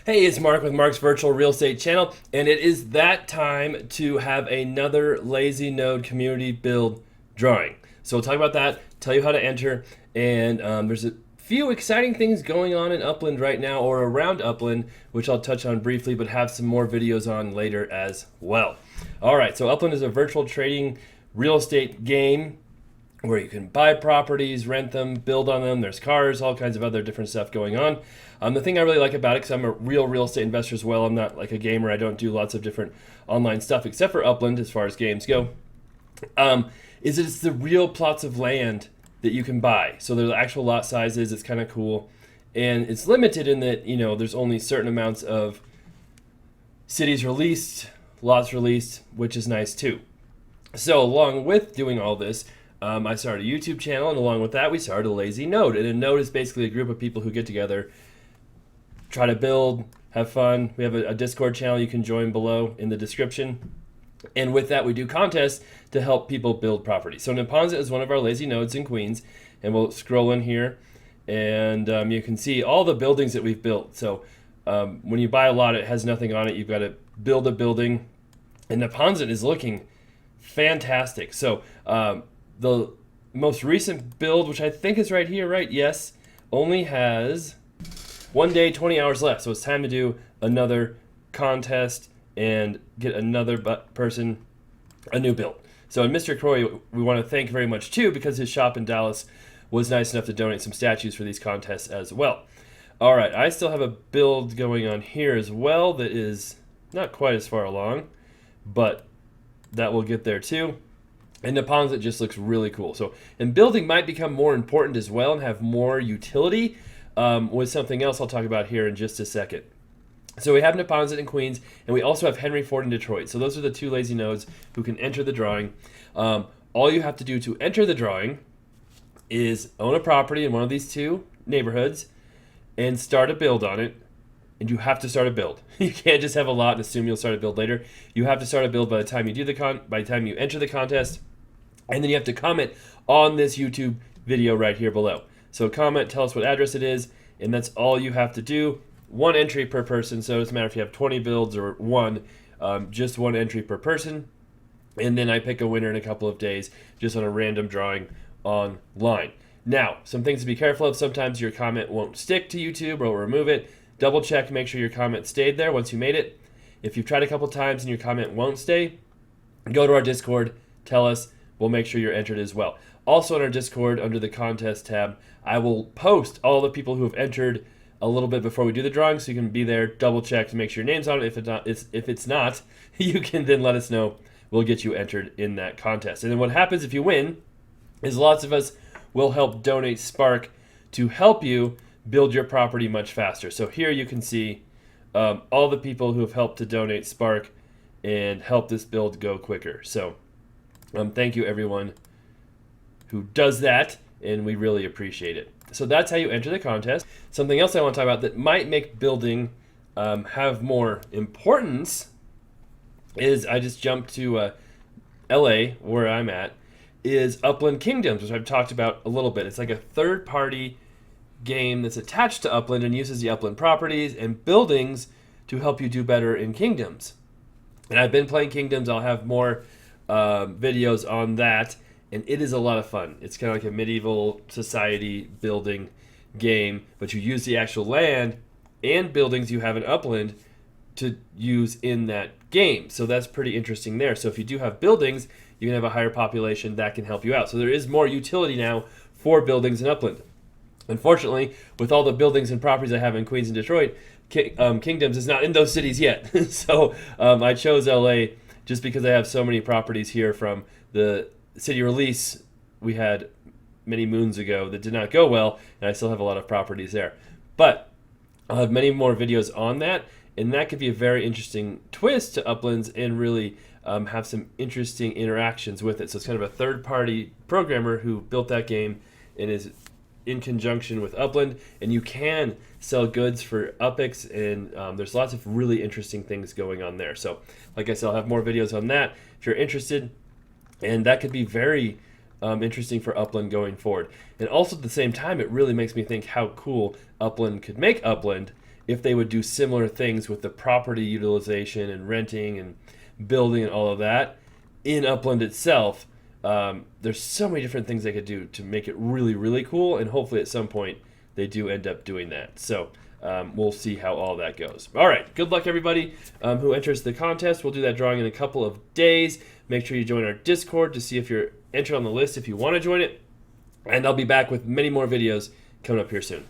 Hey, it's Mark with Mark's Virtual Real Estate Channel, and it is that time to have another Lazy Node community build drawing. So we'll talk about that, tell you how to enter, and there's a few exciting things going on in Upland right now, or around Upland, which I'll touch on briefly, but have some more videos on later as well. All right, so Upland is a virtual trading real estate game where you can buy properties, rent them, build on them. There's cars, all kinds of other different stuff going on. The thing I really like about it, because I'm a real estate investor as well, I'm not like a gamer, I don't do lots of different online stuff except for Upland as far as games go, is it's the real plots of land that you can buy. So there's actual lot sizes, it's kind of cool. And it's limited in that, you know, there's only certain amounts of cities released, lots released, which is nice too. So along with doing all this, I started a YouTube channel, and along with that, we started a Lazy Node. And a node is basically a group of people who get together, try to build, have fun. We have a Discord channel you can join below in the description. And with that, we do contests to help people build property. So Neponset is one of our Lazy Nodes in Queens, and we'll scroll in here, and you can see all the buildings that we've built. So when you buy a lot, it has nothing on it. You've got to build a building, and Neponset is looking fantastic. So the most recent build, which I think is right here, right? Yes, only has 1 day, 20 hours left. So it's time to do another contest and get another person a new build. So in Mr. Croy, we want to thank very much too, because his shop in Dallas was nice enough to donate some statues for these contests as well. All right, I still have a build going on here as well that is not quite as far along, but that will get there too. And Neponset just looks really cool. So, and building might become more important as well and have more utility with something else I'll talk about here in just a second. So we have Neponset in Queens, and we also have Henry Ford in Detroit. So those are the two Lazy Nodes who can enter the drawing. All you have to do to enter the drawing is own a property in one of these two neighborhoods and start a build on it. And you have to start a build. You can't just have a lot and assume you'll start a build later. You have to start a build by the time you do by the time you enter the contest, and then you have to comment on this YouTube video right here below. So comment, tell us what address it is, and that's all you have to do. One entry per person, so it doesn't matter if you have 20 builds or one, just one entry per person. And then I pick a winner in a couple of days just on a random drawing online. Now, some things to be careful of. Sometimes your comment won't stick to YouTube or will remove it. Double check, make sure your comment stayed there once you made it. If you've tried a couple times and your comment won't stay, go to our Discord, tell us, we'll make sure you're entered as well. Also on our Discord, under the contest tab, I will post all the people who have entered a little bit before we do the drawing, so you can be there, double check to make sure your name's on it. If it's not, you can then let us know. We'll get you entered in that contest. And then what happens if you win is lots of us will help donate Spark to help you build your property much faster. So here you can see all the people who have helped to donate Spark and help this build go quicker. So thank you everyone who does that, and we really appreciate it. So that's how you enter the contest. Something else I want to talk about that might make building have more importance is, I just jumped to LA, where I'm at, is Upland Kingdoms, which I've talked about a little bit. It's like a third-party game that's attached to Upland and uses the Upland properties and buildings to help you do better in Kingdoms. And I've been playing Kingdoms. I'll have more videos on that, and it is a lot of fun. It's kind of like a medieval society building game, but you use the actual land and buildings you have in Upland to use in that game. So that's pretty interesting there. So if you do have buildings, you can have a higher population that can help you out. So there is more utility now for buildings in Upland. Unfortunately, with all the buildings and properties I have in Queens and Detroit, Kingdoms is not in those cities yet. So I chose LA just because I have so many properties here from the city release we had many moons ago that did not go well, and I still have a lot of properties there. But I'll have many more videos on that, and that could be a very interesting twist to Uplands and really have some interesting interactions with it. So it's kind of a third-party programmer who built that game and is in conjunction with Upland, and you can sell goods for UPX, and there's lots of really interesting things going on there. So like I said, I'll have more videos on that if you're interested, and that could be very interesting for Upland going forward. And also at the same time, it really makes me think how cool Upland could make Upland if they would do similar things with the property utilization and renting and building and all of that in Upland itself. There's so many different things they could do to make it really, really cool, and hopefully at some point they do end up doing that. So we'll see how all that goes. All right, good luck everybody who enters the contest. We'll do that drawing in a couple of days. Make sure you join our Discord to see if you're entered on the list if you want to join it. And I'll be back with many more videos coming up here soon.